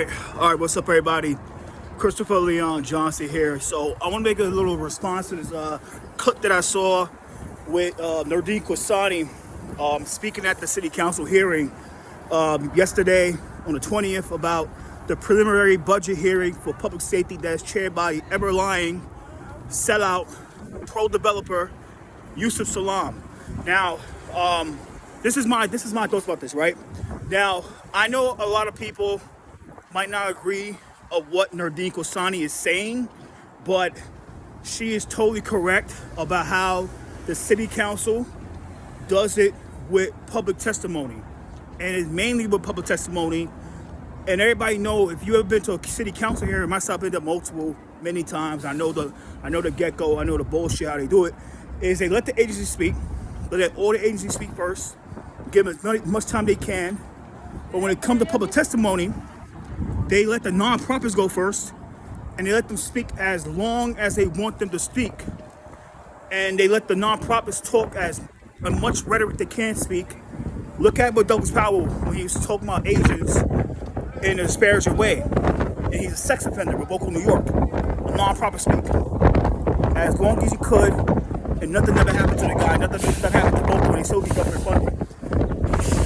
All right, what's up, everybody? Christopher Leon Johnson here. So I want to make a little response to this clip that I saw with Nardine Quasani speaking at the city council hearing yesterday on the 20th about the preliminary budget hearing for public safety that's chaired by ever-lying, sellout, pro-developer Yusuf Salaam. Now, this is my thoughts about this, right? Now, I know a lot of people might not agree of what Nardine Quasani is saying, but she is totally correct about how the city council does it with public testimony, and it's mainly with public testimony. And everybody know, if you ever been to a city council hearing, myself been to many times. I know the get-go, I know the bullshit how they do it. Is they let the agency speak, let all the agencies speak first, give them as much time they can. But when it comes to public testimony, they let the nonprofits go first, and they let them speak as long as they want them to speak. And they let the nonprofits talk as much rhetoric they can speak. Look at what Douglass Powell, when he was talking about Asians in a disparaging way. And he's a sex offender with Local New York. A nonprofit speak as long as he could, and nothing ever happened to the guy. Nothing ever happened to Local when he still be government funding.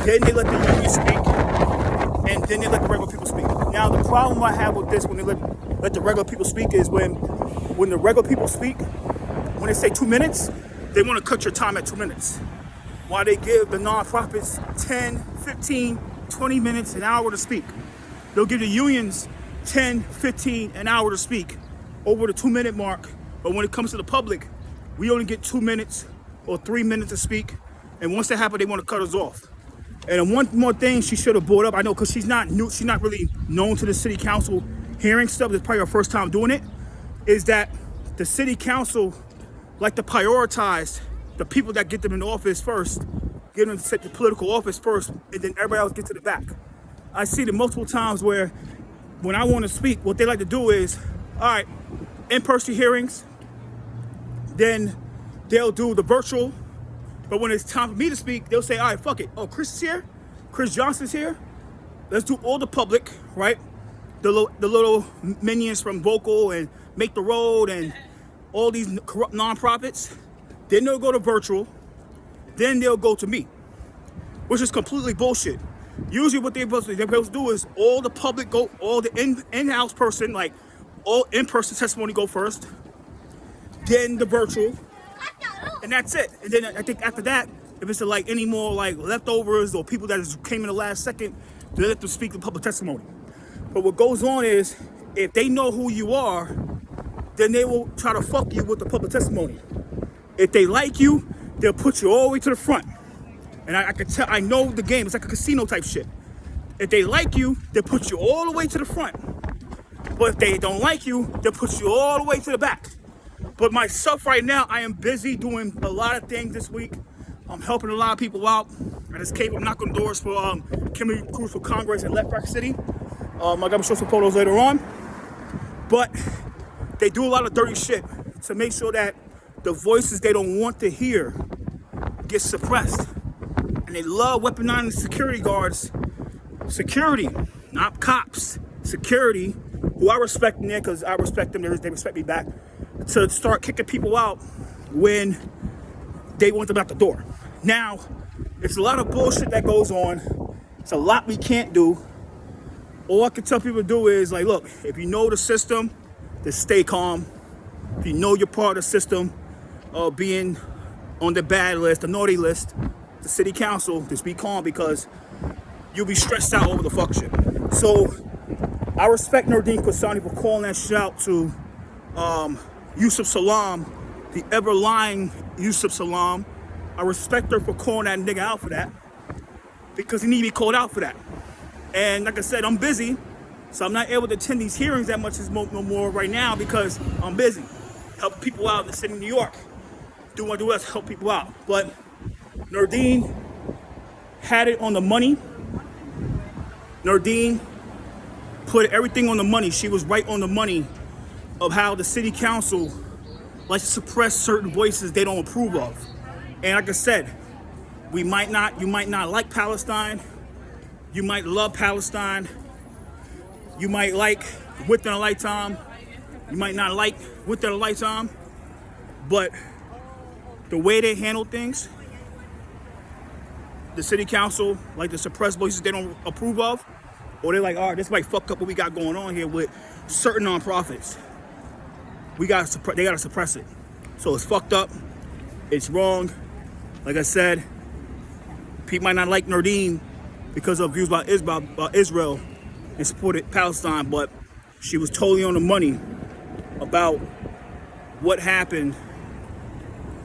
Then they let the union speak, and then they let the regular people speak. Now, the problem I have with this, when they let the regular people speak, is when the regular people speak, when they say 2 minutes, they want to cut your time at 2 minutes. While they give the nonprofits 10, 15, 20 minutes, an hour to speak. They'll give the unions 10, 15, an hour to speak over the 2 minute mark. But when it comes to the public, we only get 2 minutes or 3 minutes to speak. And once that happens, they want to cut us off. And one more thing she should have brought up, I know, because she's not really known to the city council hearing stuff. It's probably her first time doing it. Is that the city council like to prioritize the people that get them in office first, get them to set the political office first, and then everybody else get to the back. I see it multiple times where when I want to speak, what they like to do is, all right, in-person hearings, then they'll do the virtual. But when it's time for me to speak, they'll say, all right, fuck it. Oh, Chris is here. Chris Johnson's here. Let's do all the public, right? The little minions from Vocal and Make the Road and all these corrupt nonprofits. Then they'll go to virtual. Then they'll go to me, which is completely bullshit. Usually what they're supposed to do is all the public go, all the in-house person, like all in-person testimony go first. Then the virtual. And that's it. And then I think after that, if it's like any more like leftovers or people that just came in the last second, they let them speak the public testimony. But what goes on is, if they know who you are, then they will try to fuck you with the public testimony. If they like you, they'll put you all the way to the front. And I can tell, I know the game. It's like a casino type shit. If they like you, they'll put you all the way to the front. But if they don't like you, they'll put you all the way to the back. But myself right now, I am busy doing a lot of things this week. I'm helping a lot of people out. I just came up knocking doors for Kimberly Cruz for Congress in Left Rock City. I'm gonna show some photos later on. But they do a lot of dirty shit to make sure that the voices they don't want to hear get suppressed. And they love weaponizing security guards. Security, not cops. Security, who I respect in there because I respect them, they respect me back. To start kicking people out when they want them out the door. Now, it's a lot of bullshit that goes on. It's a lot we can't do. All I can tell people to do is, like, look, if you know the system, then stay calm. If you know you're part of the system of being on the bad list, the naughty list, the city council, just be calm, because you'll be stressed out over the fuck shit. So I respect Nardine Quasani for calling that shit out to Yusuf Salaam, the ever-lying Yusuf Salaam. I respect her for calling that nigga out for that, because he need to be called out for that. And like I said, I'm busy, so I'm not able to attend these hearings that much no more right now because I'm busy helping people out in the city of New York. Do what I do, help people out. But Nardine had it on the money. Nardine put everything on the money. She was right on the money of how the city council likes to suppress certain voices they don't approve of. And like I said, you might not like Palestine, you might love Palestine, You might like Within a Lifetime. You might not like Within a Lifetime. But the way they handle things, the city council, like the suppressed voices they don't approve of, or they're like, all right, this might fuck up what we got going on here with certain nonprofits. They gotta suppress it. So it's fucked up. It's wrong. Like I said, people might not like Nardine because of views about Israel and supported Palestine, but she was totally on the money about what happened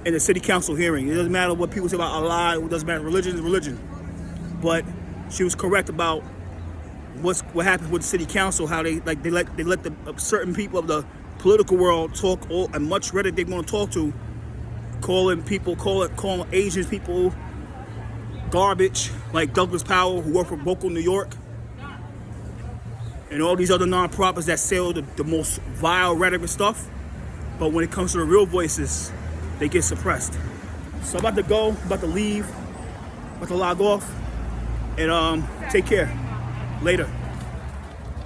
in the city council hearing. It doesn't matter what people say about Allah. It doesn't matter. Religion is religion. But she was correct about what happened with the city council. How they let the certain people of the political world talk and much Reddit they want to talk to, calling Asian people garbage, like Douglass Powell, who worked for Vocal New York, and all these other nonprofits that sell the most vile rhetoric and stuff. But when it comes to the real voices, they get suppressed. So I'm about to go, about to leave, about to log off, and take care. Later.